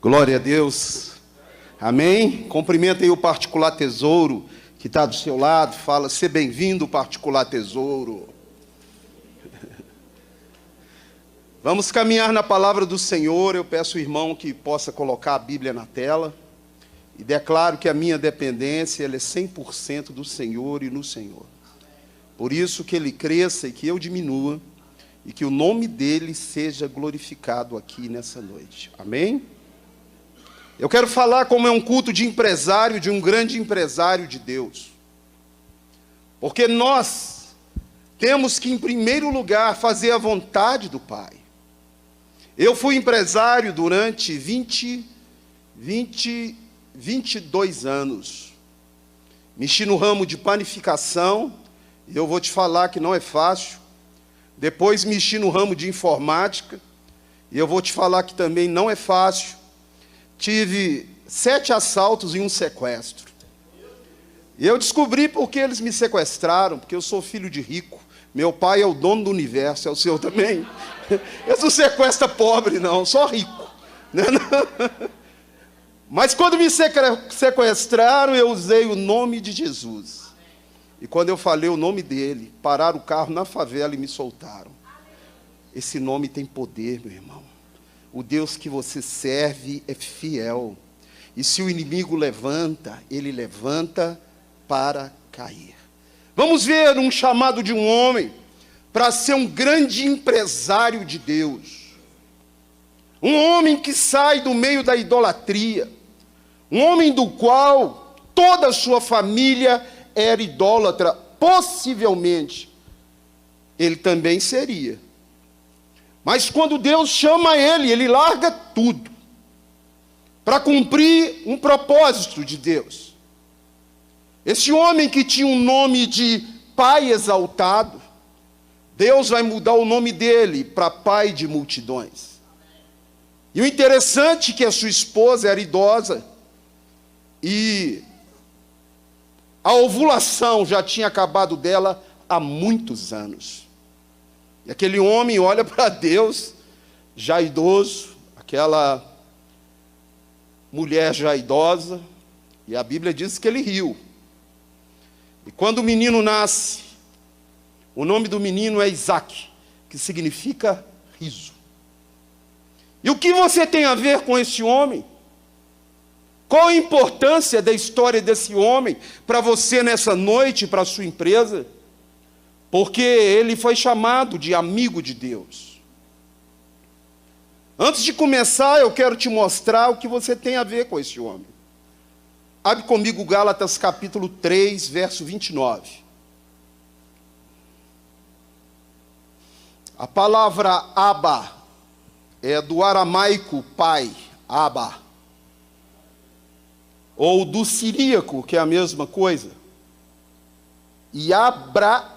Glória a Deus. Amém? Cumprimentem o particular tesouro que está do seu lado. Fala, seja bem-vindo, particular tesouro. Vamos caminhar na palavra do Senhor. Eu peço ao irmão que possa colocar a Bíblia na tela. E declaro que a minha dependência ela é 100% do Senhor e no Senhor. Por isso que Ele cresça e que eu diminua. E que o nome dEle seja glorificado aqui nessa noite. Amém? Eu quero falar como é um culto de empresário, de um grande empresário de Deus. Porque nós temos que, em primeiro lugar, fazer a vontade do Pai. Eu fui empresário durante 22 anos. Mexi no ramo de panificação, e eu vou te falar que não é fácil. Depois mexi no ramo de informática, e eu vou te falar que também não é fácil. Tive 7 assaltos e um sequestro. E eu descobri porque eles me sequestraram, porque eu sou filho de rico. Meu pai é o dono do universo, é o seu também. Eu não sequestro pobre, não, só rico. Mas quando me sequestraram, eu usei o nome de Jesus. E quando eu falei o nome dele, pararam o carro na favela e me soltaram. Esse nome tem poder, meu irmão. O Deus que você serve é fiel. E se o inimigo levanta, ele levanta para cair. Vamos ver um chamado de um homem para ser um grande empresário de Deus. Um homem que sai do meio da idolatria. Um homem do qual toda a sua família era idólatra. Possivelmente, ele também seria. Mas quando Deus chama ele, ele larga tudo para cumprir um propósito de Deus. Esse homem que tinha um nome de Pai exaltado, Deus vai mudar o nome dele para Pai de multidões. E o interessante é que a sua esposa era idosa e a ovulação já tinha acabado dela há muitos anos. E aquele homem olha para Deus, já idoso, aquela mulher já idosa, e a Bíblia diz que ele riu. E quando o menino nasce, o nome do menino é Isaac, que significa riso. E o que você tem a ver com esse homem? Qual a importância da história desse homem para você nessa noite, para a sua empresa? Porque ele foi chamado de amigo de Deus. Antes de começar, eu quero te mostrar o que você tem a ver com esse homem. Abre comigo Gálatas capítulo 3, verso 29. A palavra Abba é do aramaico pai, Abba. Ou do siríaco, que é a mesma coisa. E Abraão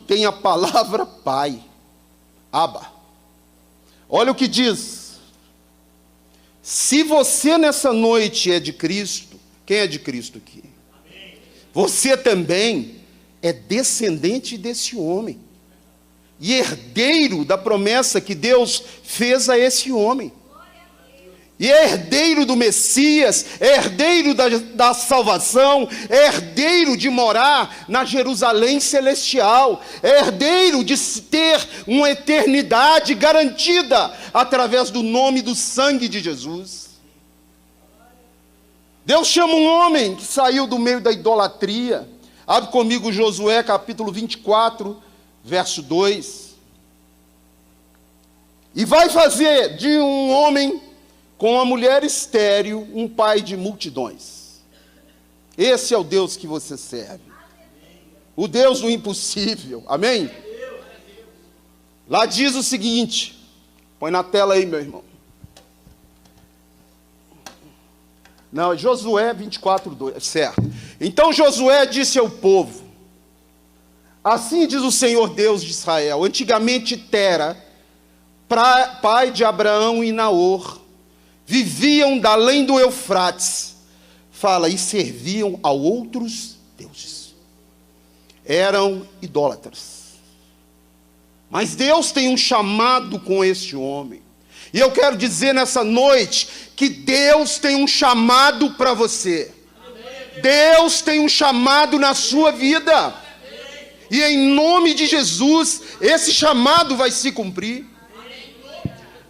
tem a palavra pai, Abba. Olha o que diz. Se você nessa noite é de Cristo, quem é de Cristo aqui? Amém. Você também é descendente desse homem. E herdeiro da promessa que Deus fez a esse homem. E é herdeiro do Messias, é herdeiro da salvação, é herdeiro de morar na Jerusalém celestial, é herdeiro de ter uma eternidade garantida através do nome e do sangue de Jesus. Deus chama um homem que saiu do meio da idolatria. Abre comigo Josué capítulo 24, verso 2. E vai fazer de um homem com uma mulher estéril, um pai de multidões. Esse é o Deus que você serve. O Deus do impossível. Amém? Lá diz o seguinte. Põe na tela aí, meu irmão. Não, é Josué 24, 2. Certo. Então Josué disse ao povo. Assim diz o Senhor Deus de Israel. Antigamente Tera, pai de Abraão e Naor, viviam da além do Eufrates, fala, e serviam a outros deuses. Eram idólatras. Mas Deus tem um chamado com este homem. E eu quero dizer nessa noite que Deus tem um chamado para você. Deus tem um chamado na sua vida. E em nome de Jesus, esse chamado vai se cumprir.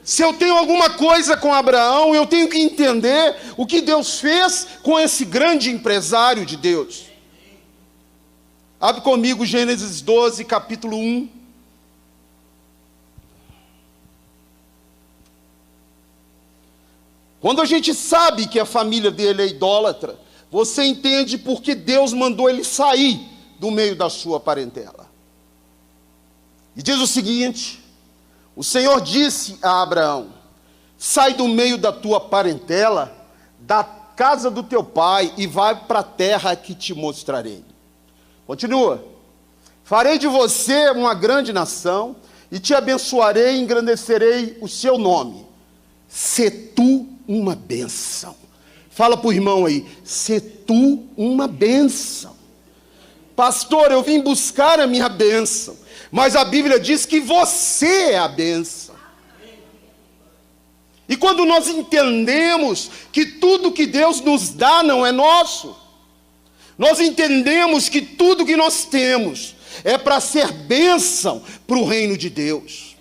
Se eu tenho alguma coisa com Abraão, eu tenho que entender o que Deus fez com esse grande empresário de Deus. Abre comigo Gênesis 12, capítulo 1. Quando a gente sabe que a família dele é idólatra, você entende porque Deus mandou ele sair do meio da sua parentela. E diz o seguinte: o Senhor disse a Abraão: sai do meio da tua parentela, da casa do teu pai, e vai para a terra que te mostrarei. Continua. Farei de você uma grande nação, e te abençoarei e engrandecerei o seu nome. Sê tu uma bênção. Fala para o irmão aí: sê tu uma bênção. Pastor, eu vim buscar a minha bênção, mas a Bíblia diz que você é a bênção. E quando nós entendemos que tudo que Deus nos dá não é nosso, nós entendemos que tudo que nós temos é para ser bênção para o reino de Deus.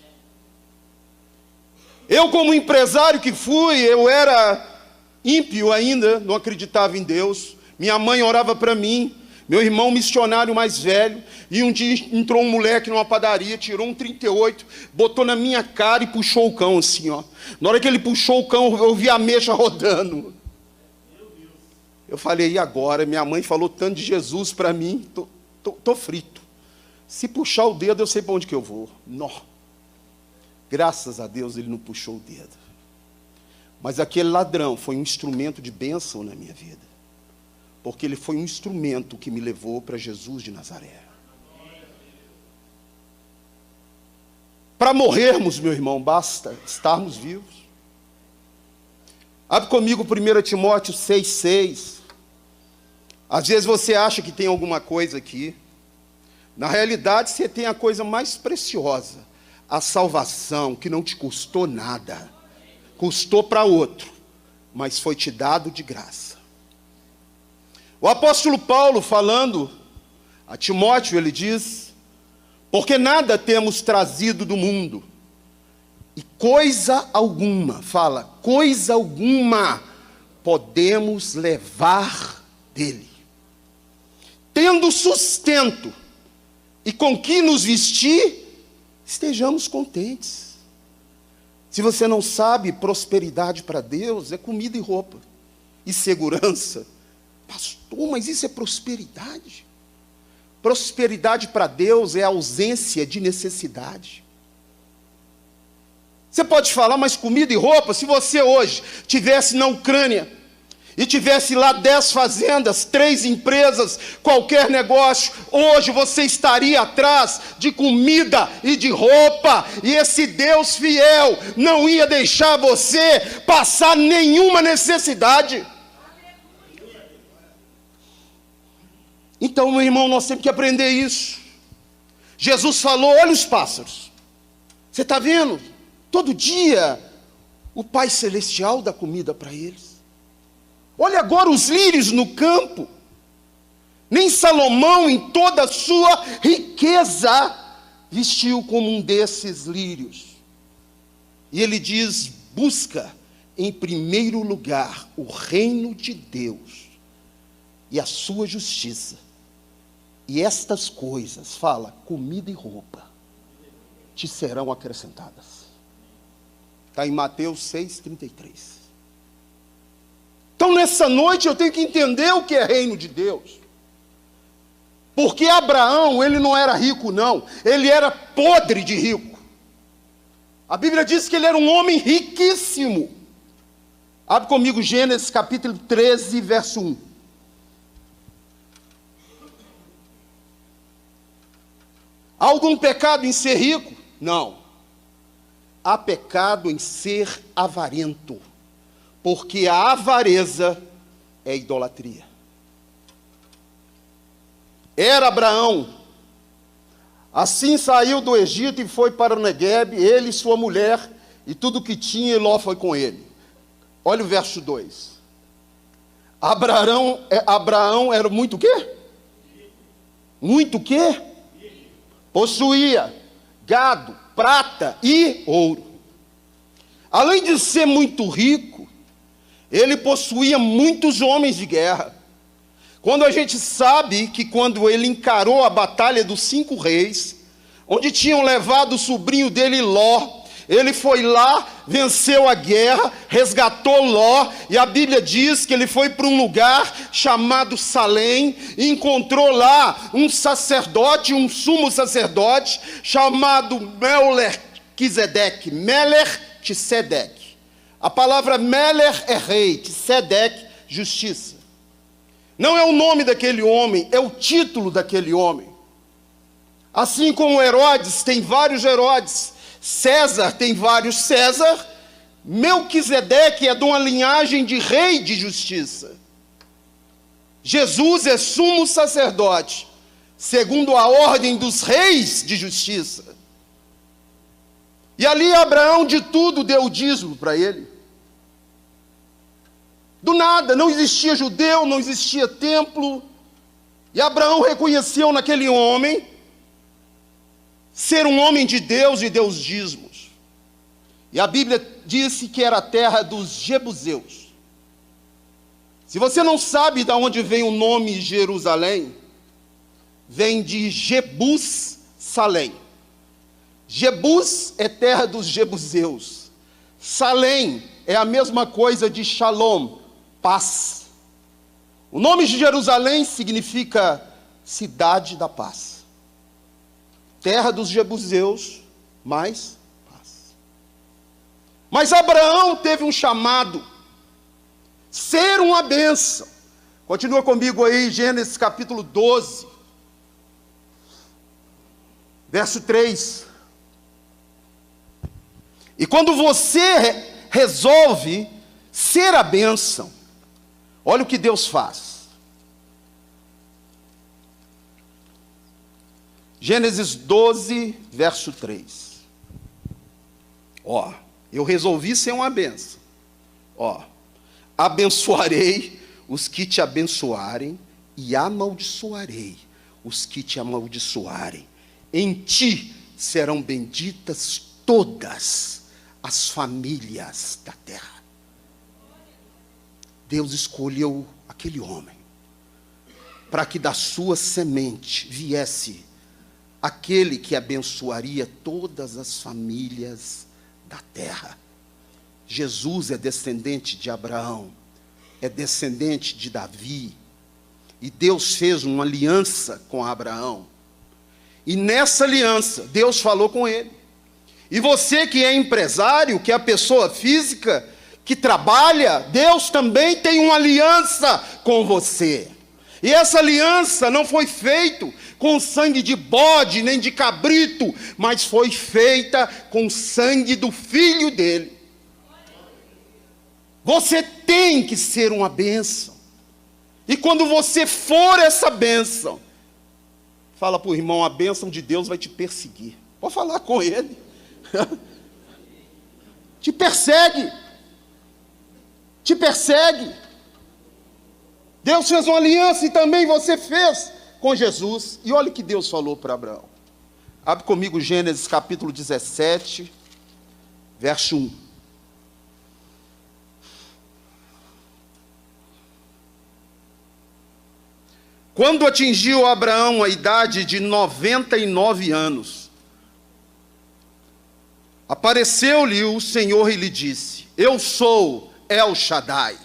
Eu, como empresário que fui, eu era ímpio ainda, não acreditava em Deus. Minha mãe orava para mim. Meu irmão missionário mais velho, e um dia entrou um moleque numa padaria, tirou um 38, botou na minha cara e puxou o cão assim, ó. Na hora que ele puxou o cão, eu vi a mecha rodando. Eu falei: e agora? Minha mãe falou tanto de Jesus para mim, tô frito. Se puxar o dedo, eu sei para onde que eu vou. Não. Graças a Deus ele não puxou o dedo. Mas aquele ladrão foi um instrumento de bênção na minha vida. Porque ele foi um instrumento que me levou para Jesus de Nazaré. Para morrermos, meu irmão, basta estarmos vivos. Abre comigo 1 Timóteo 6,6. Às vezes você acha que tem alguma coisa aqui. Na realidade, você tem a coisa mais preciosa. A salvação, que não te custou nada. Custou para outro, mas foi te dado de graça. O apóstolo Paulo, falando a Timóteo, ele diz: porque nada temos trazido do mundo, e coisa alguma, fala, coisa alguma podemos levar dele. Tendo sustento e com que nos vestir, estejamos contentes. Se você não sabe, prosperidade para Deus é comida e roupa, e segurança. Pastor, mas isso é prosperidade? Prosperidade para Deus é ausência de necessidade. Você pode falar, mas comida e roupa? Se você hoje estivesse na Ucrânia e tivesse lá 10 fazendas, 3 empresas, qualquer negócio, hoje você estaria atrás de comida e de roupa, e esse Deus fiel não ia deixar você passar nenhuma necessidade. Então, meu irmão, nós temos que aprender isso. Jesus falou: olha os pássaros. Você está vendo? Todo dia o Pai Celestial dá comida para eles. Olha agora os lírios no campo. Nem Salomão, em toda a sua riqueza, vestiu como um desses lírios. E ele diz: busca em primeiro lugar o reino de Deus e a sua justiça. E estas coisas, fala, comida e roupa, te serão acrescentadas. Está em Mateus 6,33. Então nessa noite eu tenho que entender o que é reino de Deus. Porque Abraão, ele não era rico não, ele era podre de rico. A Bíblia diz que ele era um homem riquíssimo. Abre comigo Gênesis capítulo 13, verso 1. Há algum pecado em ser rico? Não. Há pecado em ser avarento, porque a avareza é idolatria. Era Abraão, assim saiu do Egito e foi para o Neguebe, ele e sua mulher e tudo que tinha, e Ló foi com ele. Olha o verso 2. Abraão era muito o quê? Muito o quê? Possuía gado, prata e ouro. Além de ser muito rico, ele possuía muitos homens de guerra. Quando a gente sabe que quando ele encarou a batalha dos 5 reis, onde tinham levado o sobrinho dele Ló, ele foi lá, venceu a guerra, resgatou Ló, e a Bíblia diz que ele foi para um lugar chamado Salém, e encontrou lá um sacerdote, um sumo sacerdote, chamado Melquisedeque, Melech-Tsedec. A palavra Meler é rei, Tsedec, justiça. Não é o nome daquele homem, é o título daquele homem. Assim como Herodes tem vários Herodes, César tem vários César, Melquisedeque é de uma linhagem de rei de justiça. Jesus é sumo sacerdote, segundo a ordem dos reis de justiça. E ali Abraão de tudo deu o dízimo para ele. Do nada, não existia judeu, não existia templo. E Abraão reconheceu naquele homem ser um homem de Deus e deu os dízimos. E a Bíblia disse que era a terra dos Jebuseus. Se você não sabe de onde vem o nome Jerusalém, vem de Jebus Salém. Jebus é terra dos Jebuseus. Salém é a mesma coisa de Shalom, paz. O nome de Jerusalém significa cidade da paz. Terra dos Jebuseus, mais paz. Mas Abraão teve um chamado, ser uma bênção. Continua comigo aí, Gênesis capítulo 12, verso 3. E quando você resolve ser a bênção, olha o que Deus faz. Gênesis 12, verso 3. Eu resolvi ser uma bênção. Abençoarei os que te abençoarem e amaldiçoarei os que te amaldiçoarem. Em ti serão benditas todas as famílias da terra. Deus escolheu aquele homem para que da sua semente viesse aquele que abençoaria todas as famílias da terra. Jesus é descendente de Abraão, é descendente de Davi, e Deus fez uma aliança com Abraão, e nessa aliança Deus falou com ele. E você que é empresário, que é a pessoa física, que trabalha, Deus também tem uma aliança com você. E essa aliança não foi feita com sangue de bode, nem de cabrito, mas foi feita com sangue do Filho dele. Você tem que ser uma bênção. E quando você for essa bênção, fala para o irmão, a bênção de Deus vai te perseguir. Pode falar com ele. Te persegue. Te persegue. Deus fez uma aliança e também você fez com Jesus. E olha o que Deus falou para Abraão. Abre comigo Gênesis capítulo 17, verso 1. Quando atingiu Abraão a idade de 99 anos, apareceu-lhe o Senhor e lhe disse: Eu sou El Shaddai,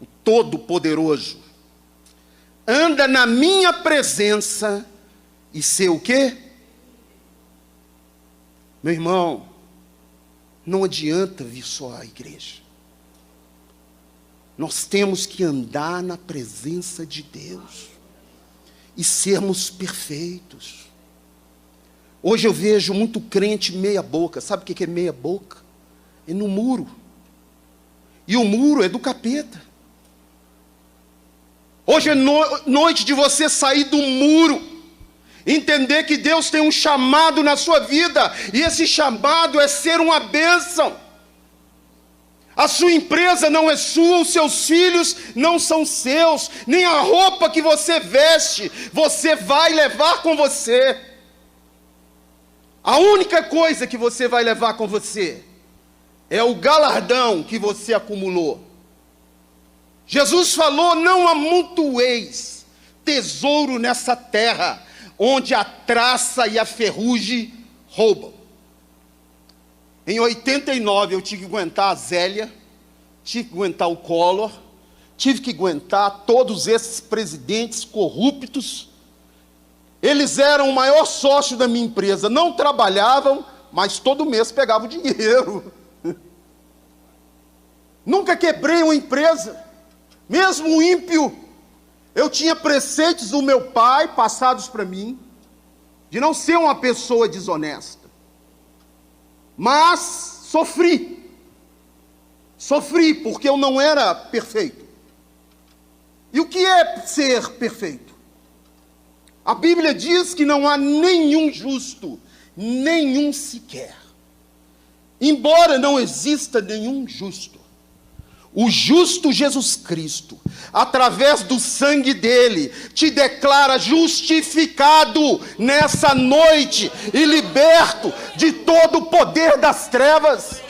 o Todo-Poderoso. Anda na minha presença e ser o quê? Meu irmão, não adianta vir só à igreja. Nós temos que andar na presença de Deus e sermos perfeitos. Hoje eu vejo muito crente meia boca. Sabe o que é meia boca? É no muro. E o muro é do capeta. Hoje é noite de você sair do muro Entender que Deus tem um chamado na sua vida, e esse chamado é ser uma bênção. A sua empresa não é sua, os seus filhos não são seus, nem a roupa que você veste, você vai levar com você. A única coisa que você vai levar com você é o galardão que você acumulou. Jesus falou: não amontoeis tesouro nessa terra, onde a traça e a ferrugem roubam. Em 89 eu tive que aguentar a Zélia, tive que aguentar o Collor, tive que aguentar todos esses presidentes corruptos. Eles eram o maior sócio da minha empresa, não trabalhavam, mas todo mês pegavam dinheiro. Nunca quebrei uma empresa, mesmo ímpio. Eu tinha preceitos do meu pai passados para mim, de não ser uma pessoa desonesta. Mas sofri porque eu não era perfeito. E o que é ser perfeito? A Bíblia diz que não há nenhum justo, nenhum sequer. Embora não exista nenhum justo, o justo Jesus Cristo, através do sangue dele, te declara justificado nessa noite e liberto de todo o poder das trevas.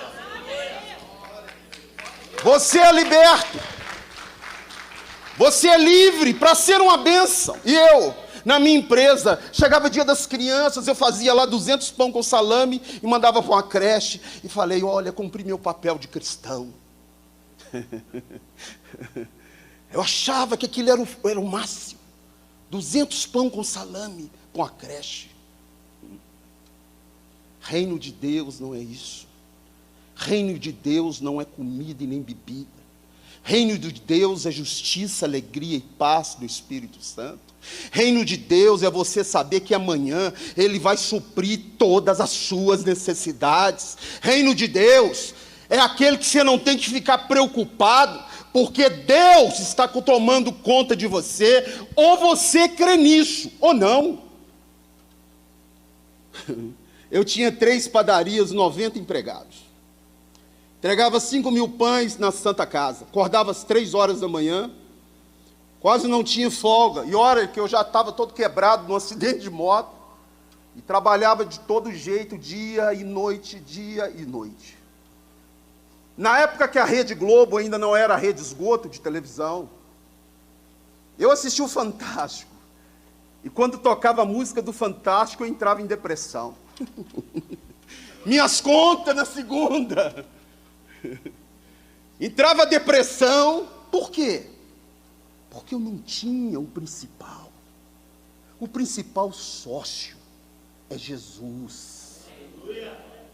Você é liberto, você é livre para ser uma bênção. E eu, na minha empresa, chegava dia das crianças, eu fazia lá 200 pão com salame e mandava para uma creche, e falei: olha, cumpri meu papel de cristão. Eu achava que aquilo era o máximo. 200 pão com salame com a creche. Reino de Deus não é isso. Reino de Deus não é comida e nem bebida. Reino de Deus é justiça, alegria e paz no Espírito Santo. Reino de Deus é você saber que amanhã Ele vai suprir todas as suas necessidades. Reino de Deus é aquele que você não tem que ficar preocupado, porque Deus está tomando conta de você, ou você crê nisso, ou não. Eu tinha 3 padarias, 90 empregados. Entregava 5.000 pães na Santa Casa. Acordava às 3 horas da manhã, quase não tinha folga. E hora que eu já estava todo quebrado num acidente de moto, e trabalhava de todo jeito, dia e noite, dia e noite. Na época que a Rede Globo ainda não era a rede esgoto de televisão, eu assisti o Fantástico. E quando tocava a música do Fantástico, eu entrava em depressão. Minhas contas na segunda. Entrava depressão. Por quê? Porque eu não tinha o principal. O principal sócio é Jesus.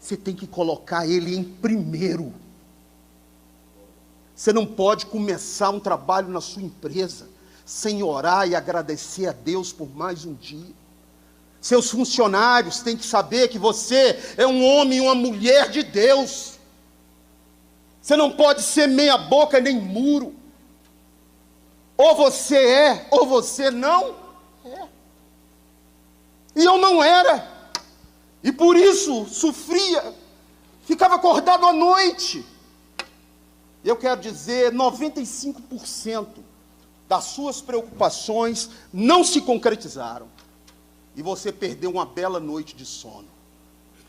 Você tem que colocar Ele em primeiro. Você não pode começar um trabalho na sua empresa sem orar e agradecer a Deus por mais um dia. Seus funcionários têm que saber que você é um homem e uma mulher de Deus. Você não pode ser meia boca nem muro. Ou você é, ou você não é. E eu não era. E por isso sofria. Ficava acordado à noite. Eu quero dizer, 95% das suas preocupações não se concretizaram. E você perdeu uma bela noite de sono.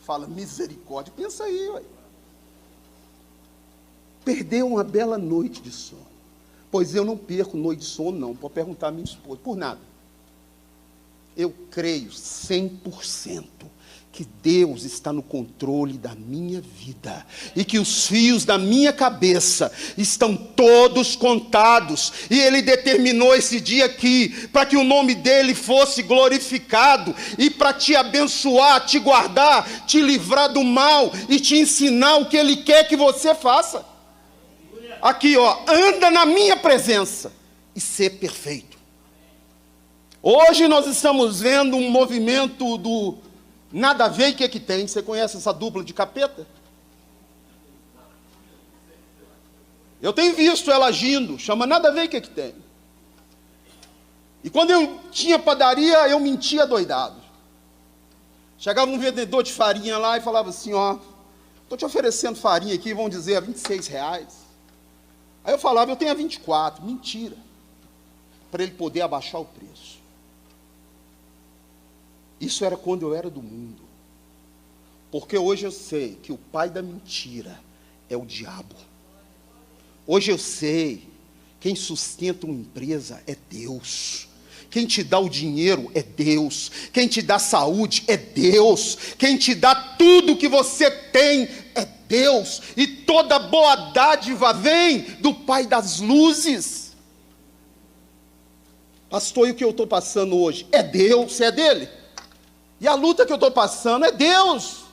Fala, misericórdia, pensa aí, ué. Perdeu uma bela noite de sono. Pois eu não perco noite de sono, não. Pode perguntar à minha esposa, por nada. Eu creio 100% que Deus está no controle da minha vida, e que os fios da minha cabeça estão todos contados, e Ele determinou esse dia aqui, para que o nome dEle fosse glorificado, e para te abençoar, te guardar, te livrar do mal, e te ensinar o que Ele quer que você faça. Aqui, ó, anda na minha presença, e ser perfeito. Hoje nós estamos vendo um movimento do nada a ver, o que é que tem? Você conhece essa dupla de capeta? Eu tenho visto ela agindo, chama nada a ver, o que é que tem? E quando eu tinha padaria, eu mentia doidado. Chegava um vendedor de farinha lá e falava assim, ó, estou te oferecendo farinha aqui, vão dizer, a R$ 26. Aí eu falava, eu tenho a 24. Mentira. Para ele poder abaixar o preço. Isso era quando eu era do mundo. Porque hoje eu sei que o pai da mentira é o diabo. Hoje eu sei, quem sustenta uma empresa é Deus. Quem te dá o dinheiro é Deus. Quem te dá saúde é Deus. Quem te dá tudo que você tem é Deus. E toda boa dádiva vem do Pai das luzes. Pastor, e o que eu estou passando hoje? É Deus, é dele. E a luta que eu estou passando é Deus.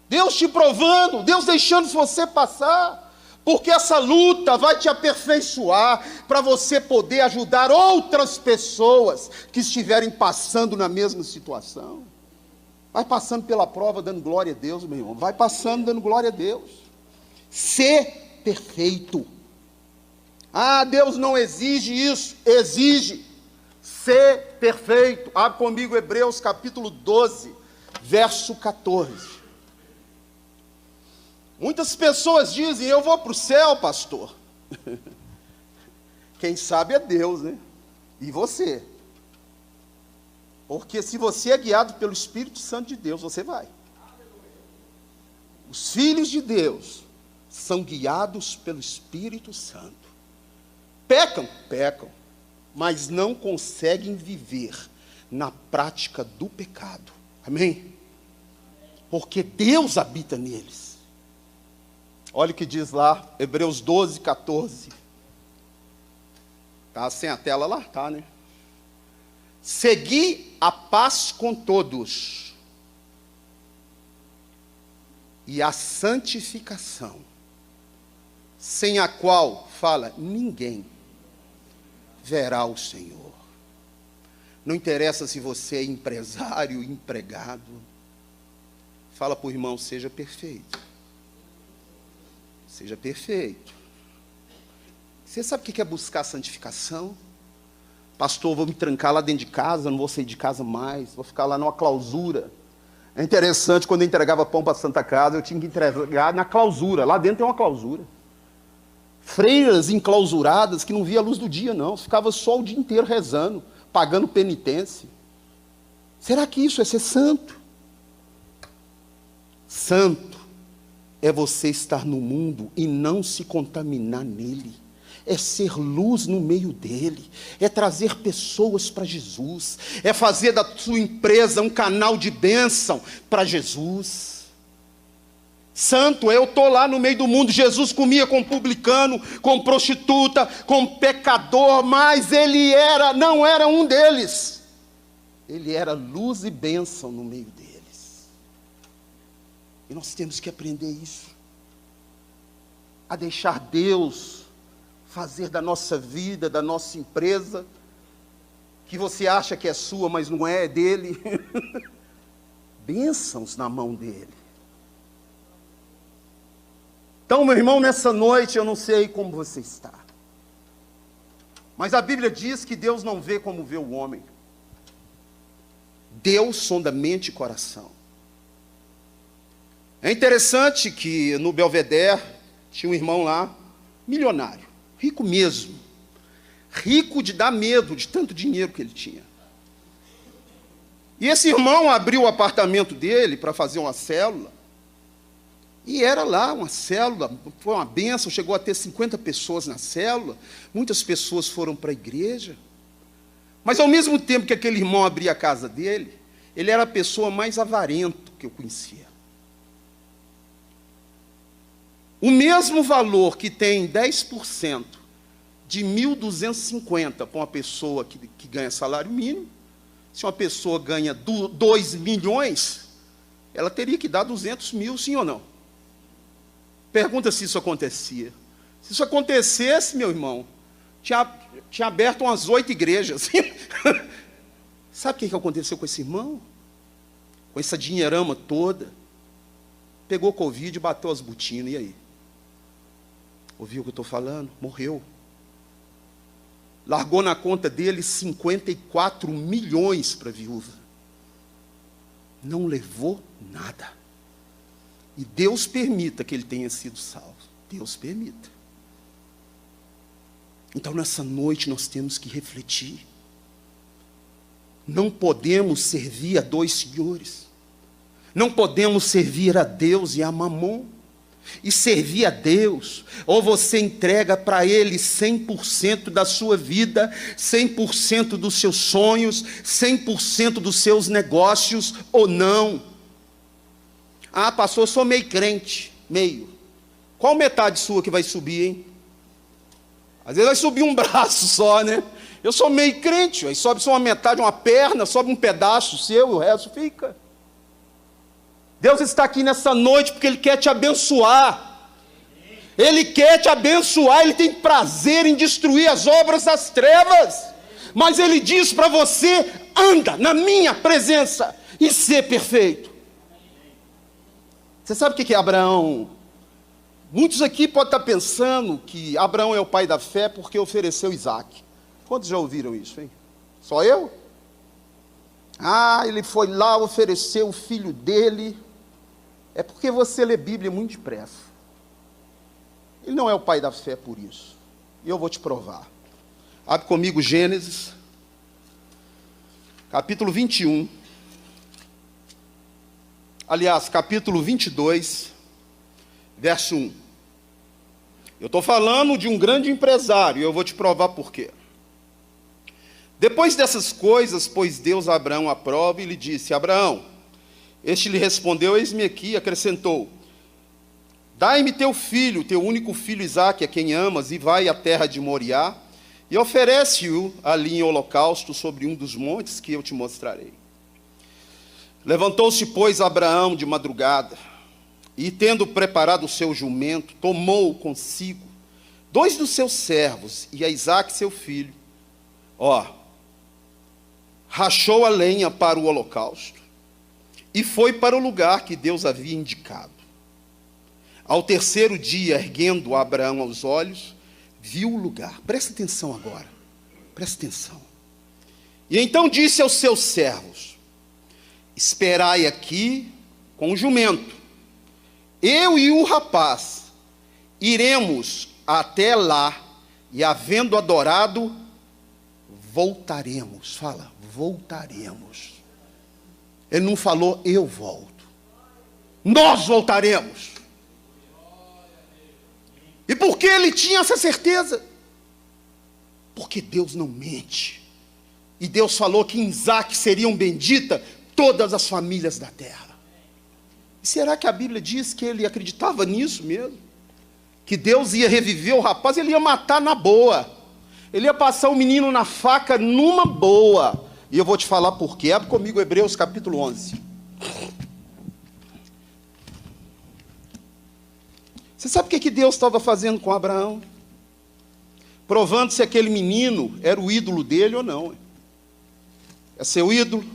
Deus te provando, Deus deixando você passar. Porque essa luta vai te aperfeiçoar para você poder ajudar outras pessoas que estiverem passando na mesma situação. Vai passando pela prova dando glória a Deus, meu irmão. Vai passando dando glória a Deus. Ser perfeito. Ah, Deus não exige isso. Exige ser perfeito. Abre comigo Hebreus capítulo 12, verso 14. Muitas pessoas dizem, eu vou para o céu, pastor. Quem sabe é Deus, né? E você. Porque se você é guiado pelo Espírito Santo de Deus, você vai. Os filhos de Deus são guiados pelo Espírito Santo. Pecam? Pecam. Mas não conseguem viver na prática do pecado. Amém? Porque Deus habita neles. Olha o que diz lá, Hebreus 12, 14. Está sem a tela lá? Tá, né? Segui a paz com todos e a santificação, sem a qual, fala, ninguém verá o Senhor. Não interessa se você é empresário, empregado. Fala para o irmão, seja perfeito. Seja perfeito. Você sabe o que é buscar santificação? Pastor, vou me trancar lá dentro de casa, não vou sair de casa mais, vou ficar lá numa clausura. É interessante, quando eu entregava pão para a Santa Casa, eu tinha que entregar na clausura. Lá dentro tem uma clausura. Freiras enclausuradas que não via a luz do dia, não. Ficava só o dia inteiro rezando, pagando penitência. Será que isso é ser santo? Santo é você estar no mundo e não se contaminar nele. É ser luz no meio dele. É trazer pessoas para Jesus. É fazer da sua empresa um canal de bênção para Jesus. Santo, eu estou lá no meio do mundo. Jesus comia com publicano, com prostituta, com pecador, mas ele não era um deles. Ele era luz e bênção no meio deles. E nós temos que aprender isso. A deixar Deus fazer da nossa vida, da nossa empresa, que você acha que é sua, mas não é, é dele. Bênçãos na mão dele. Então, meu irmão, nessa noite, eu não sei como você está. Mas a Bíblia diz que Deus não vê como vê o homem. Deus sonda mente e coração. É interessante que no Belvedere tinha um irmão lá, milionário, rico mesmo. Rico de dar medo de tanto dinheiro que ele tinha. E esse irmão abriu o apartamento dele para fazer uma célula. E era lá uma célula, foi uma bênção, chegou a ter 50 pessoas na célula. Muitas pessoas foram para a igreja. Mas ao mesmo tempo que aquele irmão abria a casa dele, ele era a pessoa mais avarenta que eu conhecia. O mesmo valor que tem 10% de 1.250 para uma pessoa que ganha salário mínimo, se uma pessoa ganha 2 milhões, ela teria que dar 200 mil, sim ou não? Pergunta se isso acontecia. Se isso acontecesse, meu irmão, tinha aberto umas 8 igrejas. Sabe o que aconteceu com esse irmão? Com essa dinheirama toda. Pegou Covid e bateu as botinas, e aí? Ouviu o que eu estou falando? Morreu. Largou na conta dele 54 milhões para a viúva. não levou nada. E Deus permita que ele tenha sido salvo. Deus permita. Então, nessa noite, nós temos que refletir. Não podemos servir a dois senhores. Não podemos servir a Deus e a Mamon. E servir a Deus, ou você entrega para Ele 100% da sua vida, 100% dos seus sonhos, 100% dos seus negócios, ou não. Ah, pastor, eu sou meio crente. Meio. Qual metade sua que vai subir, hein? Às vezes vai subir um braço só, né? Eu sou meio crente, aí sobe só uma metade, uma perna, sobe um pedaço seu e o resto fica. Deus está aqui nessa noite porque Ele quer te abençoar. Ele quer te abençoar, Ele tem prazer em destruir as obras das trevas. Mas Ele diz para você, anda na minha presença e ser perfeito. Você sabe o que é Abraão? Muitos aqui podem estar pensando que Abraão é o pai da fé porque ofereceu Isaac. Quantos já ouviram isso, hein? Só eu? Ah, ele foi lá, ofereceu o filho dele. É porque você lê Bíblia muito depressa. Ele não é o pai da fé por isso. E eu vou te provar. Abre comigo Gênesis, capítulo 21. Aliás, capítulo 22, verso 1. Eu estou falando de um grande empresário, e eu vou te provar por quê. Depois dessas coisas, pôs Deus a Abraão à prova e lhe disse, Abraão, este lhe respondeu, eis-me aqui, e acrescentou, dai-me teu filho, teu único filho Isaque, a quem amas, e vai à terra de Moriá, e oferece-o ali em holocausto sobre um dos montes que eu te mostrarei. Levantou-se, pois, Abraão de madrugada, e tendo preparado o seu jumento, tomou consigo 2 dos seus servos, e a Isaque seu filho, rachou a lenha para o holocausto, e foi para o lugar que Deus havia indicado. Ao terceiro dia, erguendo Abraão aos olhos, viu o lugar. Presta atenção agora. Presta atenção. E então disse aos seus servos, esperai aqui com o jumento. Eu e o rapaz iremos até lá, e havendo adorado, voltaremos. Fala, voltaremos. Ele não falou, eu volto. Nós voltaremos. E por que ele tinha essa certeza? Porque Deus não mente. E Deus falou que em Isaque seriam benditas todas as famílias da terra. E será que a Bíblia diz que ele acreditava nisso mesmo? Que Deus ia reviver o rapaz, ele ia matar na boa. Ele ia passar o menino na faca numa boa. E eu vou te falar por quê. Abre comigo Hebreus capítulo 11. Você sabe o que Deus estava fazendo com Abraão? Provando se aquele menino era o ídolo dele ou não. É seu ídolo?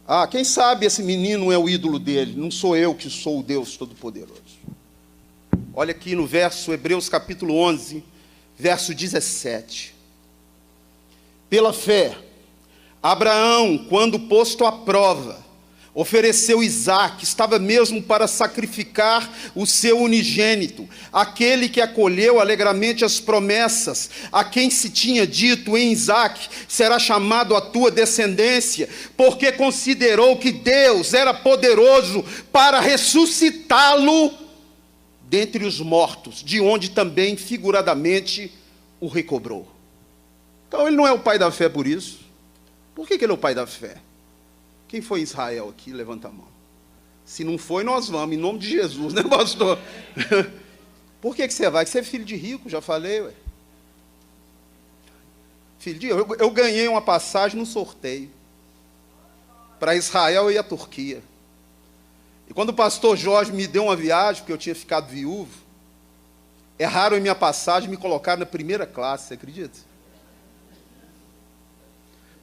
Ah, quem sabe esse menino é o ídolo dele? Não sou eu que sou o Deus Todo-Poderoso. Olha aqui no verso, Hebreus capítulo 11, verso 17. Pela fé, Abraão, quando posto à prova, ofereceu Isaque, estava mesmo para sacrificar o seu unigênito, aquele que acolheu alegremente as promessas, a quem se tinha dito, em Isaque será chamado a tua descendência, porque considerou que Deus era poderoso para ressuscitá-lo dentre os mortos, de onde também figuradamente o recobrou. Então ele não é o pai da fé por isso. Por que ele é o pai da fé? Quem foi em Israel aqui? Levanta a mão. Se não foi, nós vamos, em nome de Jesus, né, pastor? Por que você vai? Que você é filho de rico, já falei, ué. Filho de rico. Eu ganhei uma passagem no sorteio para Israel e a Turquia. E quando o pastor Jorge me deu uma viagem, porque eu tinha ficado viúvo, erraram em minha passagem e me colocaram na primeira classe, você acredita?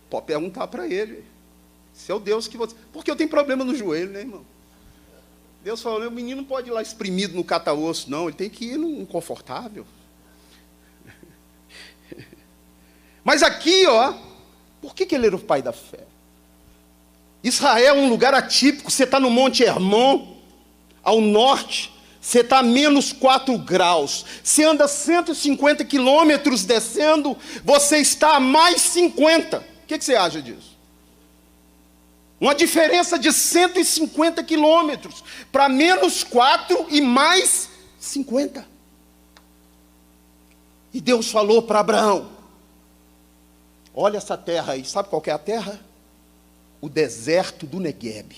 Pode perguntar para ele. Se é o Deus que você... Porque eu tenho problema no joelho, né, irmão? Deus falou, o menino não pode ir lá espremido no cata-osso, não. Ele tem que ir num confortável. Mas aqui, por que ele era o pai da fé? Israel é um lugar atípico. Você está no Monte Hermon, ao norte, você está a menos 4 graus. Você anda 150 quilômetros descendo, você está a mais 50. O que você acha disso? Uma diferença de 150 quilômetros para menos 4 e mais 50. E Deus falou para Abraão: olha essa terra aí. Sabe qual que é a terra? O deserto do Negueb.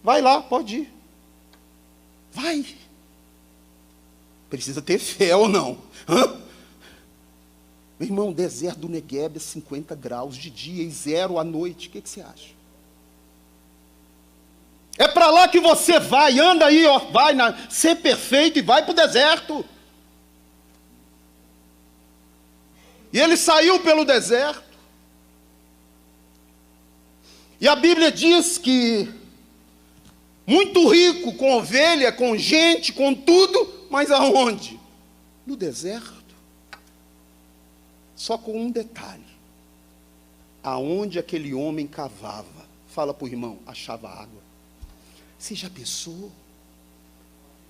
Vai lá, pode ir. Vai. Precisa ter fé ou não? Meu irmão, o deserto do Negueb é 50 graus de dia e 0 à noite. O que você acha? É para lá que você vai. Anda aí, ó, vai ser perfeito e vai para o deserto. E ele saiu pelo deserto. E a Bíblia diz que muito rico, com ovelha, com gente, com tudo, mas aonde? No deserto. Só com um detalhe: aonde aquele homem cavava, fala para o irmão, achava água. Você já pensou?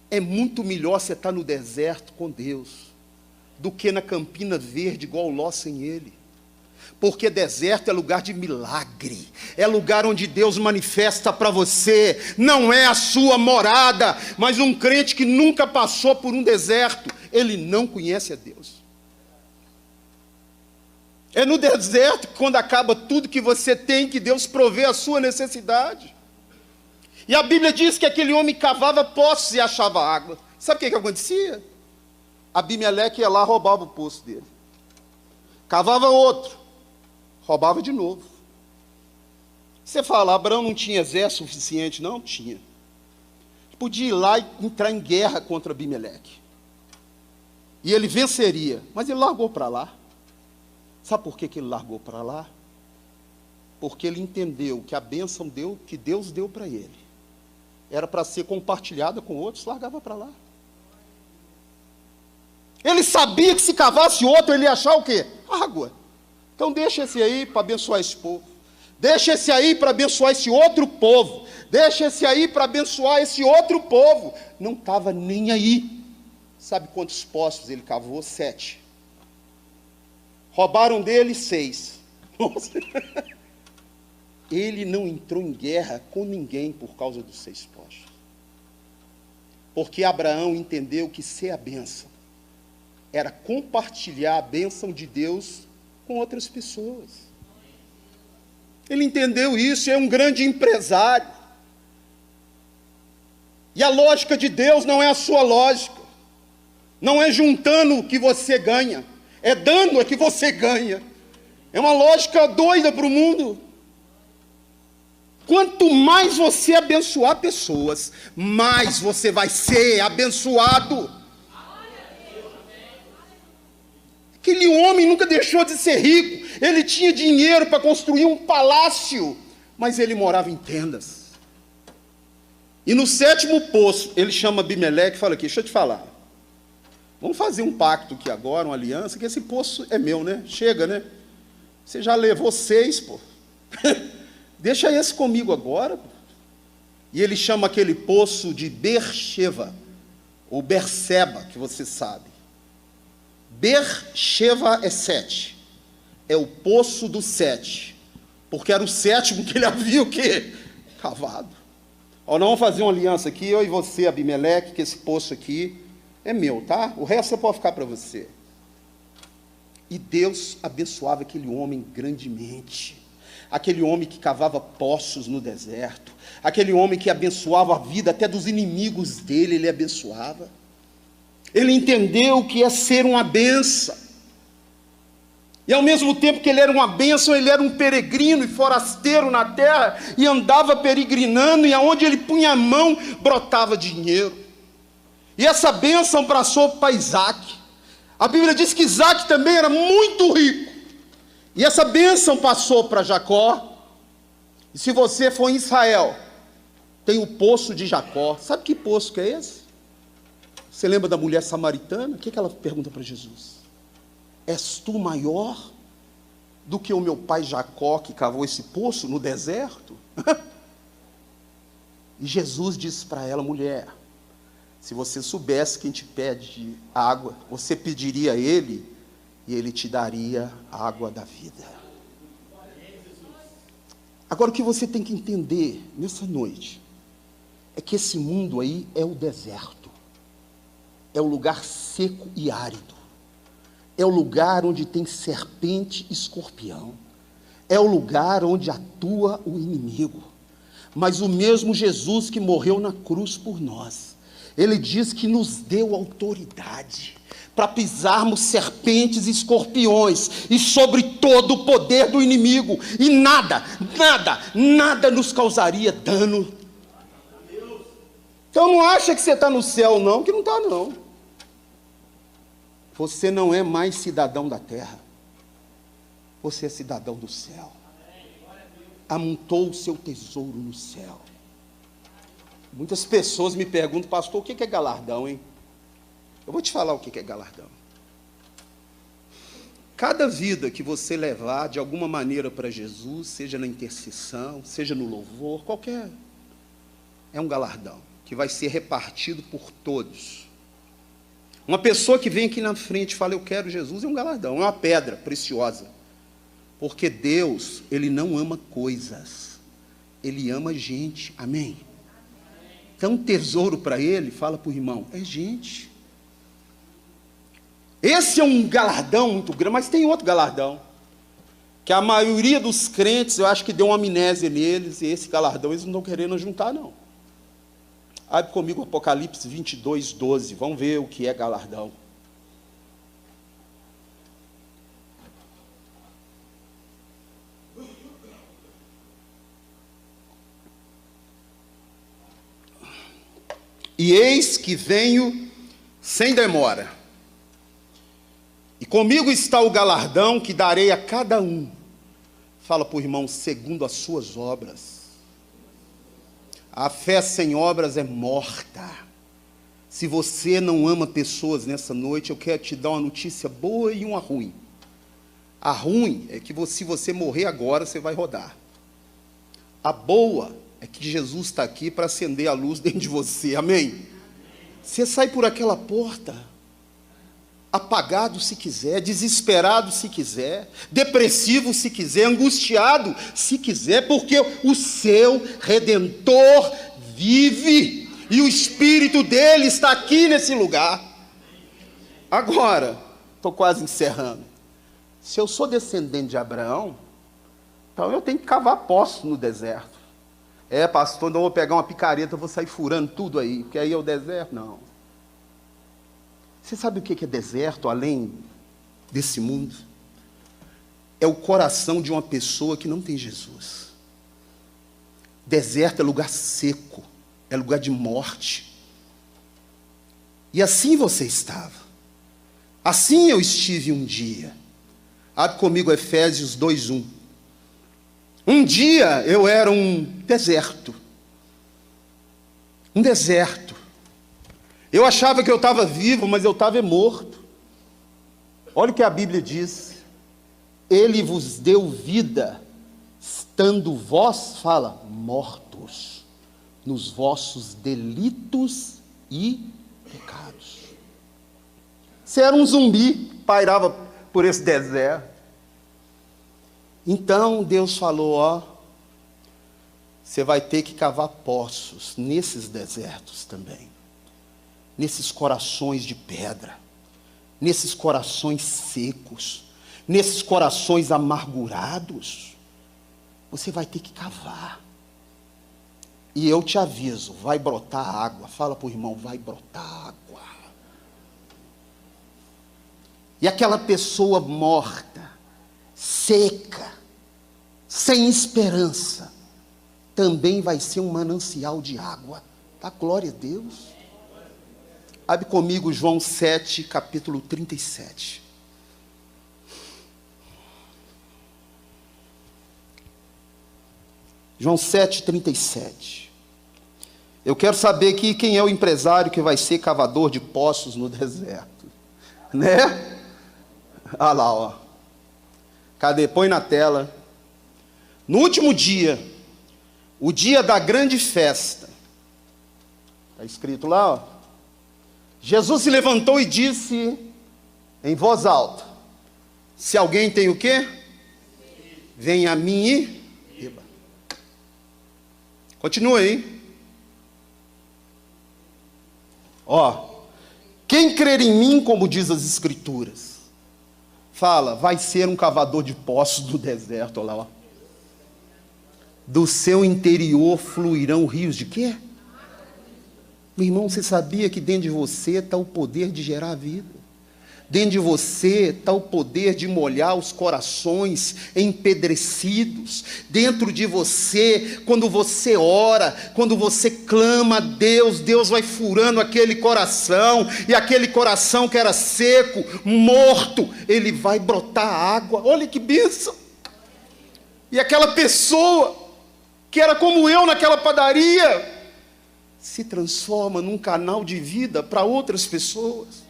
É muito melhor você estar no deserto com Deus do que na Campina Verde igual Ló sem ele. Porque deserto é lugar de milagre, é lugar onde Deus manifesta para você. Não é a sua morada, mas um crente que nunca passou por um deserto, ele não conhece a Deus. É no deserto que, quando acaba tudo que você tem, que Deus provê a sua necessidade. E a Bíblia diz que aquele homem cavava poços e achava água. Sabe o que acontecia? Abimeleque ia lá, roubava o poço dele. Cavava outro, roubava de novo. Você fala, Abraão não tinha exército suficiente? Não tinha. Podia ir lá e entrar em guerra contra Abimeleque. E ele venceria, mas ele largou para lá. Sabe por que ele largou para lá? Porque ele entendeu que a bênção que Deus deu para ele era para ser compartilhada com outros, largava para lá. Ele sabia que se cavasse outro, ele ia achar o quê? Água. Então deixa esse aí para abençoar esse povo. Deixa esse aí para abençoar esse outro povo. Deixa esse aí para abençoar esse outro povo. Não estava nem aí. Sabe quantos poços ele cavou? 7. Roubaram dele 6. Ele não entrou em guerra com ninguém por causa dos 6 poços. Porque Abraão entendeu que ser a bênção era compartilhar a bênção de Deus com outras pessoas. Ele entendeu isso, é um grande empresário. E a lógica de Deus não é a sua lógica. Não é juntando o que você ganha, é dando o que você ganha. É uma lógica doida para o mundo. Quanto mais você abençoar pessoas, mais você vai ser abençoado. Aquele homem nunca deixou de ser rico. Ele tinha dinheiro para construir um palácio, mas ele morava em tendas. E no 7º poço, ele chama Abimeleque e fala aqui, deixa eu te falar. Vamos fazer um pacto aqui agora, uma aliança, que esse poço é meu, né? Chega, né? Você já levou 6, pô. Deixa esse comigo agora. Pô. E ele chama aquele poço de Beersheba, ou Berseba, que você sabe. Beersheba é 7. É o poço do 7. Porque era o 7º que ele havia o quê? Cavado. Ó, nós vamos fazer uma aliança aqui, eu e você, Abimeleque, que esse poço aqui é meu, tá? O resto pode ficar para você. E Deus abençoava aquele homem grandemente. Aquele homem que cavava poços no deserto. Aquele homem que abençoava a vida até dos inimigos dele, ele abençoava. Ele entendeu o que é ser uma bênção. E ao mesmo tempo que ele era uma bênção, ele era um peregrino e forasteiro na terra, e andava peregrinando, e aonde ele punha a mão, brotava dinheiro. E essa bênção passou para Isaac. A Bíblia diz que Isaac também era muito rico. E essa bênção passou para Jacó. E se você for em Israel, tem o poço de Jacó. Sabe que poço que é esse? Você lembra da mulher samaritana? O que ela pergunta para Jesus? És tu maior do que o meu pai Jacó, que cavou esse poço no deserto? E Jesus disse para ela: mulher, se você soubesse quem te pede água, você pediria a ele, e ele te daria a água da vida. Agora, o que você tem que entender nessa noite é que esse mundo aí é o deserto, é o lugar seco e árido, é o lugar onde tem serpente e escorpião, é o lugar onde atua o inimigo. Mas o mesmo Jesus que morreu na cruz por nós, ele diz que nos deu autoridade para pisarmos serpentes e escorpiões, e sobre todo o poder do inimigo, e nada nos causaria dano. Então não acha que você está no céu não, que não está não. Você não é mais cidadão da terra, você é cidadão do céu. Amontou o seu tesouro no céu. Muitas pessoas me perguntam: pastor, o que é galardão, hein? Eu vou te falar o que é galardão. Cada vida que você levar de alguma maneira para Jesus, seja na intercessão, seja no louvor, qualquer, é um galardão que vai ser repartido por todos. Uma pessoa que vem aqui na frente e fala: eu quero Jesus, é um galardão, é uma pedra preciosa. Porque Deus, Ele não ama coisas, Ele ama gente, amém? Então, tesouro para Ele, fala para o irmão, é gente. Esse é um galardão muito grande, mas tem outro galardão, que a maioria dos crentes, eu acho que deu uma amnésia neles, e esse galardão eles não estão querendo juntar, não. Abre comigo Apocalipse 22, 12, vamos ver o que é galardão. E eis que venho sem demora, e comigo está o galardão que darei a cada um. Fala para o irmão: segundo as suas obras. A fé sem obras é morta. Se você não ama pessoas nessa noite, eu quero te dar uma notícia boa e uma ruim. A ruim é que se você morrer agora, você vai rodar. A boa é que Jesus está aqui para acender a luz dentro de você, amém? Você sai por aquela porta, apagado se quiser, desesperado se quiser, depressivo se quiser, angustiado se quiser, porque o seu Redentor vive, e o Espírito dele está aqui nesse lugar. Agora, estou quase encerrando. Se eu sou descendente de Abraão, então eu tenho que cavar poços no deserto. É, pastor, não vou pegar uma picareta, vou sair furando tudo aí, porque aí é o deserto. Não. Você sabe o que é deserto, além desse mundo? É o coração de uma pessoa que não tem Jesus. Deserto é lugar seco, é lugar de morte. E assim você estava. Assim eu estive um dia. Abre comigo Efésios 2:1. Um dia eu era um deserto. Um deserto. Eu achava que eu estava vivo, mas eu estava morto. Olha o que a Bíblia diz. Ele vos deu vida, estando vós, fala, mortos, nos vossos delitos e pecados. Você era um zumbi, pairava por esse deserto. Então Deus falou: ó, você vai ter que cavar poços nesses desertos também, nesses corações de pedra, nesses corações secos, nesses corações amargurados. Você vai ter que cavar. E eu te aviso, vai brotar água. Fala para o irmão: vai brotar água. E aquela pessoa morta, seca, sem esperança, também vai ser um manancial de água. Dá glória a Deus. Abre comigo João 7, capítulo 37. João 7, 37. Eu quero saber aqui quem é o empresário que vai ser cavador de poços no deserto. Né? Olha lá, ó. Cadê? Põe na tela. No último dia, o dia da grande festa. Está escrito lá, ó. Jesus se levantou e disse em voz alta: se alguém tem o quê? Venha a mim e beba. Continua aí. Ó, quem crer em mim, como diz as Escrituras, fala, vai ser um cavador de poços do deserto. Olha lá, ó. Do seu interior fluirão rios de quê? Meu irmão, você sabia que dentro de você está o poder de gerar vida? Dentro de você está o poder de molhar os corações empedrecidos. Dentro de você, quando você ora, quando você clama a Deus, Deus vai furando aquele coração, e aquele coração que era seco, morto, ele vai brotar água. Olha que bênção! E aquela pessoa que era como eu naquela padaria, se transforma num canal de vida para outras pessoas.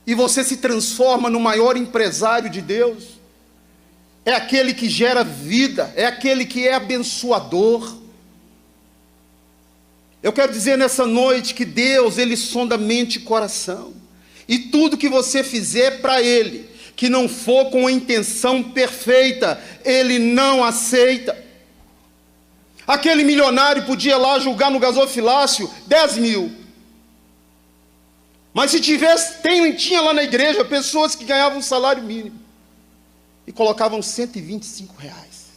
E você se transforma no maior empresário de Deus. É aquele que gera vida, é aquele que é abençoador. Eu quero dizer nessa noite que Deus, Ele sonda mente e coração. E tudo que você fizer para Ele, que não for com a intenção perfeita, Ele não aceita. Aquele milionário podia lá julgar no gasofilácio 10 mil. Mas se tivesse, tinha lá na igreja pessoas que ganhavam um salário mínimo e colocavam 125 reais.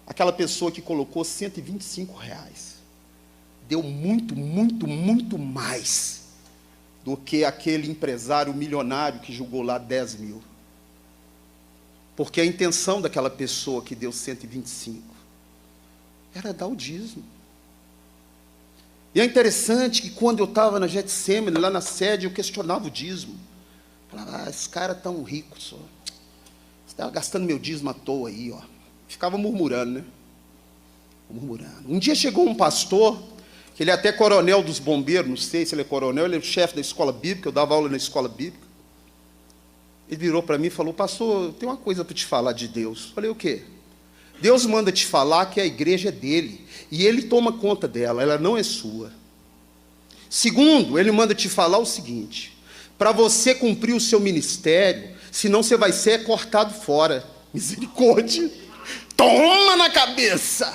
Aquela pessoa que colocou 125 reais deu muito, muito, muito mais do que aquele empresário milionário que julgou lá 10 mil. Porque a intenção daquela pessoa que deu 125 era dar o dízimo. E é interessante que quando eu estava na Getsemane, lá na sede, eu questionava o dízimo. Falava, esses caras tão ricos, só. Você estava gastando meu dízimo à toa aí, ó. Ficava murmurando, né? Murmurando. Um dia chegou um pastor, que ele é até coronel dos bombeiros, não sei se ele é coronel, ele é o chefe da escola bíblica, eu dava aula na escola bíblica. Ele virou para mim e falou, pastor, tem uma coisa para te falar de Deus. Eu falei, o quê? Deus manda te falar que a igreja é dele, e ele toma conta dela, ela não é sua. Segundo, ele manda te falar o seguinte, para você cumprir o seu ministério, senão você vai ser cortado fora. Misericórdia, toma na cabeça.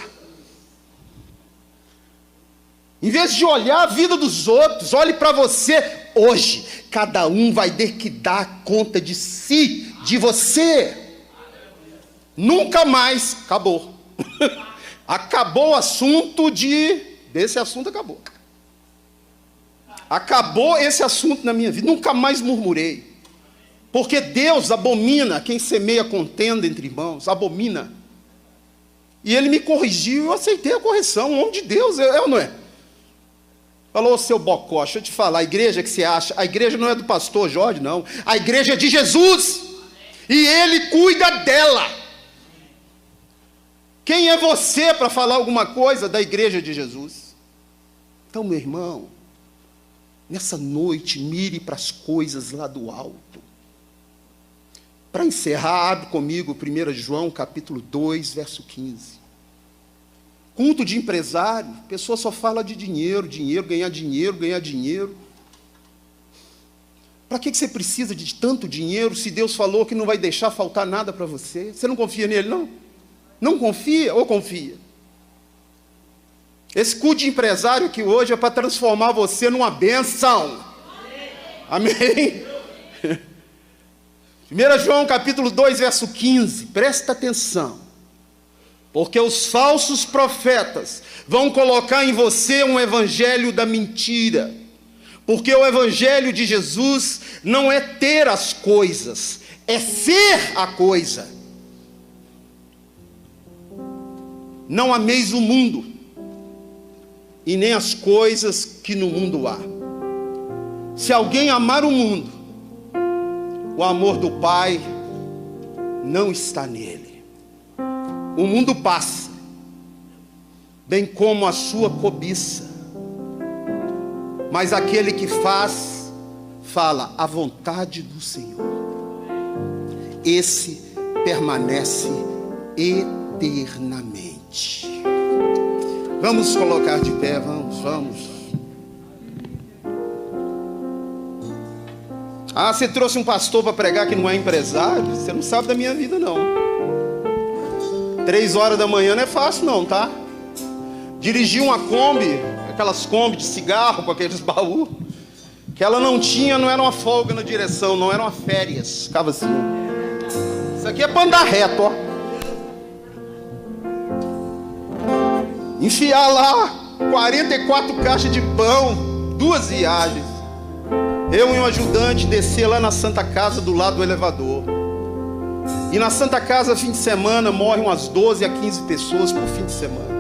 Em vez de olhar a vida dos outros, olhe para você hoje. Cada um vai ter que dar conta de si, de você. Nunca mais, acabou. Acabou o assunto desse assunto acabou. Acabou esse assunto na minha vida, nunca mais murmurei. Porque Deus abomina quem semeia contenda entre irmãos, abomina. E Ele me corrigiu, eu aceitei a correção, o homem de Deus, é ou não é? Falou, seu bocó, deixa eu te falar, a igreja que você acha, a igreja não é do pastor Jorge, não. A igreja é de Jesus. E Ele cuida dela. Quem é você para falar alguma coisa da igreja de Jesus? Então, meu irmão, nessa noite, mire para as coisas lá do alto. Para encerrar, abre comigo 1 João, capítulo 2, verso 15. Culto de empresário, a pessoa só fala de dinheiro, dinheiro, ganhar dinheiro, ganhar dinheiro. Para que você precisa de tanto dinheiro se Deus falou que não vai deixar faltar nada para você? Você não confia nele, não? Não confia ou confia? Esse culto de empresário aqui hoje é para transformar você numa bênção. Amém? 1 João capítulo 2, verso 15. Presta atenção. Porque os falsos profetas vão colocar em você um evangelho da mentira. Porque o evangelho de Jesus não é ter as coisas, é ser a coisa. Não ameis o mundo, e nem as coisas que no mundo há. Se alguém amar o mundo, o amor do Pai não está nele. O mundo passa, bem como a sua cobiça. Mas aquele que fala a vontade do Senhor. esse permanece eternamente. Vamos colocar de pé, vamos. Ah, você trouxe um pastor para pregar que não é empresário? Você não sabe da minha vida, não. 3 horas da manhã não é fácil, não, tá? Dirigi uma Kombi, aquelas Kombi de cigarro com aqueles baús, que ela não era uma folga na direção, não, eram férias. Ficava assim. Isso aqui é para andar reto, ó. Enfiar lá 44 caixas de pão, 2 viagens. Eu e um ajudante descer lá na Santa Casa do lado do elevador. E na Santa Casa, fim de semana, morrem umas 12 a 15 pessoas por fim de semana.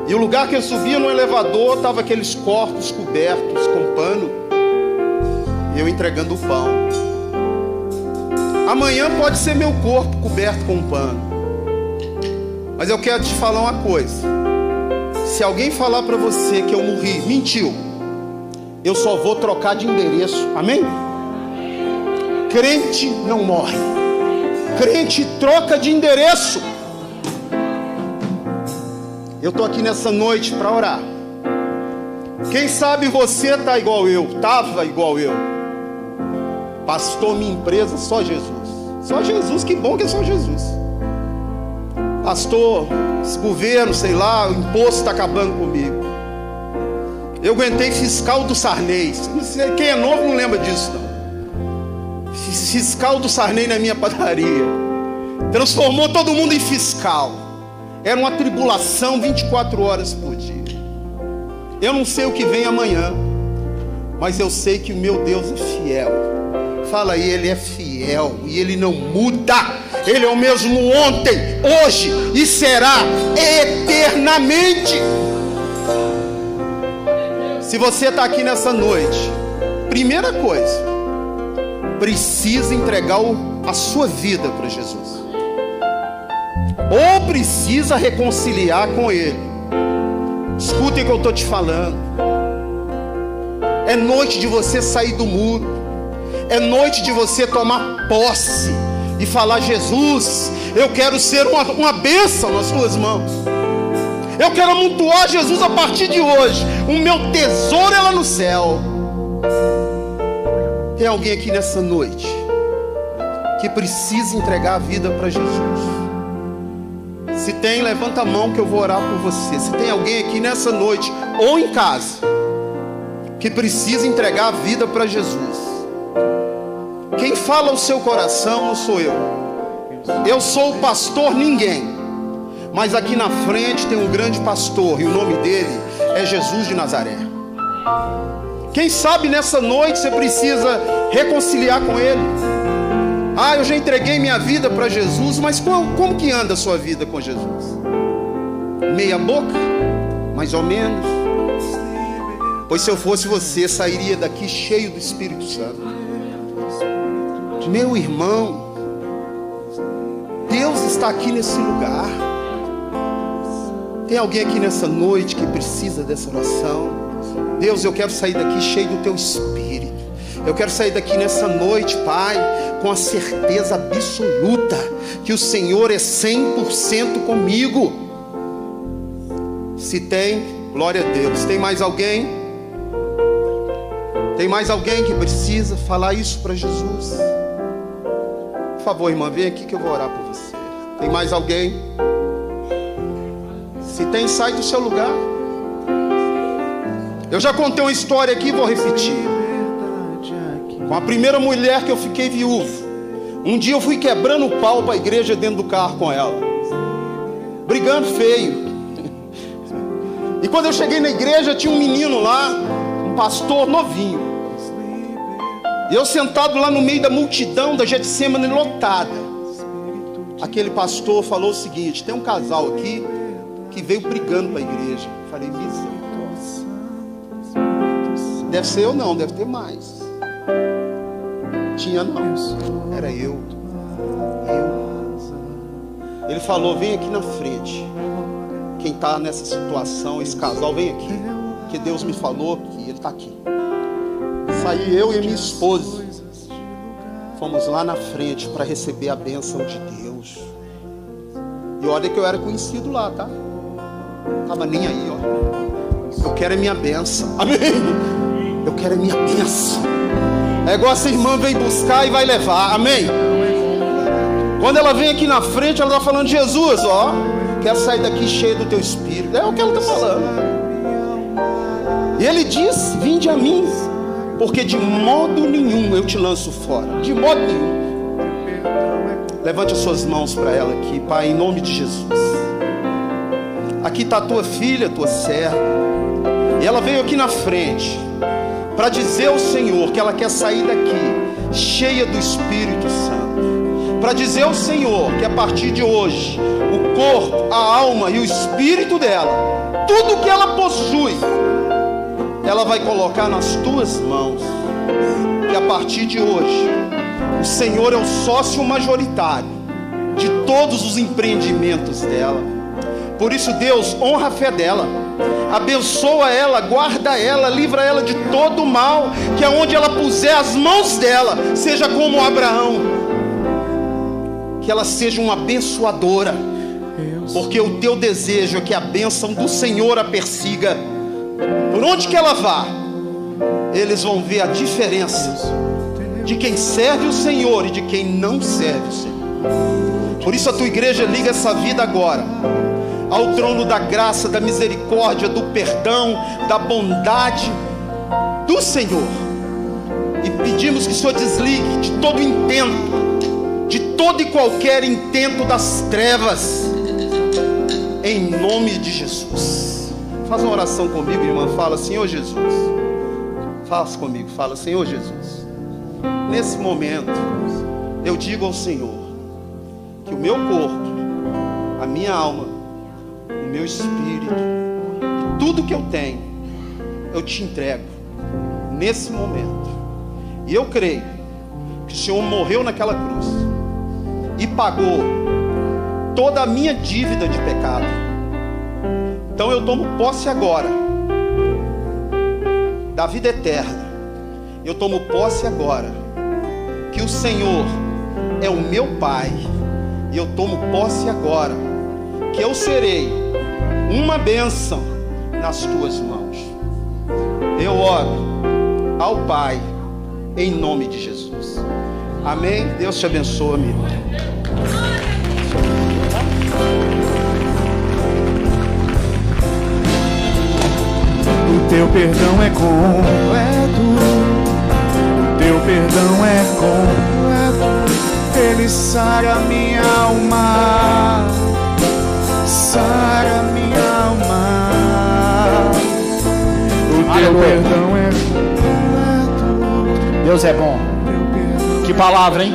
E o lugar que eu subia no elevador, estava aqueles corpos cobertos com pano. E eu entregando o pão. Amanhã pode ser meu corpo coberto com um pano. Mas eu quero te falar uma coisa. Se alguém falar para você que eu morri, mentiu. Eu só vou trocar de endereço. Amém? Crente não morre. Crente troca de endereço. Eu estou aqui nessa noite para orar. Quem sabe você está igual eu, estava igual eu. Pastor, minha empresa, só Jesus. Só Jesus, que bom que é só Jesus. Pastor, esse governo, sei lá, o imposto está acabando comigo. Eu aguentei fiscal do Sarney. Quem é novo não lembra disso, não. Fiscal do Sarney na minha padaria. Transformou todo mundo em fiscal. Era uma tribulação 24 horas por dia. Eu não sei o que vem amanhã, mas eu sei que o meu Deus é fiel. Fala aí, Ele é fiel e Ele não muda. Ele é o mesmo ontem, hoje e será eternamente. Se você está aqui nessa noite, primeira coisa, precisa entregar a sua vida para Jesus. Ou precisa reconciliar com Ele. Escutem o que eu estou te falando. É noite de você sair do muro. É noite de você tomar posse e falar: Jesus, eu quero ser uma bênção nas tuas mãos. Eu quero amontoar, Jesus, a partir de hoje. O meu tesouro é lá no céu. Tem alguém aqui nessa noite que precisa entregar a vida para Jesus? Se tem, levanta a mão que eu vou orar por você. Se tem alguém aqui nessa noite ou em casa que precisa entregar a vida para Jesus, quem fala o seu coração não sou eu. Eu sou o pastor ninguém. Mas aqui na frente tem um grande pastor e o nome dele é Jesus de Nazaré. Quem sabe nessa noite você precisa reconciliar com Ele. Ah, eu já entreguei minha vida para Jesus, mas como que anda a sua vida com Jesus? Meia boca? Mais ou menos? Pois se eu fosse você, sairia daqui cheio do Espírito Santo. Meu irmão, Deus está aqui nesse lugar. Tem alguém aqui nessa noite que precisa dessa oração? Deus, eu quero sair daqui cheio do Teu Espírito. Eu quero sair daqui nessa noite, Pai, com a certeza absoluta que o Senhor é 100% comigo. Se tem, glória a Deus. Tem mais alguém? Tem mais alguém que precisa falar isso para Jesus? Por favor, irmã, vem aqui que eu vou orar por você. Tem mais alguém? Se tem, sai do seu lugar. Eu já contei uma história aqui, vou repetir. Com a primeira mulher que eu fiquei viúvo. Um dia eu fui quebrando o pau para a igreja dentro do carro com ela, brigando feio. E quando eu cheguei na igreja, tinha um menino lá, um pastor novinho. E eu sentado lá no meio da multidão da Getsemane lotada. Aquele pastor falou o seguinte: tem um casal aqui que veio brigando para a igreja. Falei: misericórdia. Deve ser eu não, deve ter mais. Tinha não, era eu. Ele falou: vem aqui na frente. Quem está nessa situação, esse casal, vem aqui, que Deus me falou que ele está aqui. Saí eu e minha esposa. fomos lá na frente para receber a bênção de Deus. E olha que eu era conhecido lá, tá? Tava nem aí, ó. Eu quero é minha bênção. Amém? Eu quero é minha bênção. É igual essa irmã vem buscar e vai levar. Amém? Quando ela vem aqui na frente, ela está falando: Jesus, ó, quero sair daqui cheio do teu espírito. É o que ela está falando. E ele diz: vinde a mim, porque de modo nenhum eu te lanço fora. De modo nenhum. Levante as suas mãos para ela aqui, Pai, em nome de Jesus. Aqui está a tua filha, tua serva. E ela veio aqui na frente para dizer ao Senhor que ela quer sair daqui cheia do Espírito Santo. Para dizer ao Senhor que a partir de hoje o corpo, a alma e o espírito dela, tudo que ela possui, ela vai colocar nas tuas mãos. Que a partir de hoje o Senhor é o sócio majoritário de todos os empreendimentos dela. Por isso, Deus, honra a fé dela, abençoa ela, guarda ela, livra ela de todo o mal, que aonde ela puser as mãos dela, seja como Abraão, que ela seja uma abençoadora, porque o teu desejo é que a bênção do Senhor a persiga. Por onde que ela vá, eles vão ver a diferença de quem serve o Senhor e de quem não serve o Senhor. Por isso a tua igreja liga essa vida agora ao trono da graça, da misericórdia, do perdão, da bondade do Senhor. E pedimos que o Senhor desligue de todo intento, de todo e qualquer intento das trevas, em nome de Jesus. Faz uma oração comigo, irmã. Fala: Senhor Jesus. Faz comigo, fala: Senhor Jesus, nesse momento eu digo ao Senhor que o meu corpo, a minha alma, o meu espírito e tudo que eu tenho, eu te entrego nesse momento. E eu creio que o Senhor morreu naquela cruz e pagou toda a minha dívida de pecado. Então eu tomo posse agora da vida eterna. Eu tomo posse agora que o Senhor é o meu Pai. E eu tomo posse agora que eu serei uma bênção nas tuas mãos. Eu oro ao Pai em nome de Jesus. Amém? Deus te abençoe, minha irmã. O teu perdão é completo, o teu perdão é completo. Ele sara minha alma, sara minha alma. O teu perdão é completo. Deus é bom. Que palavra, hein?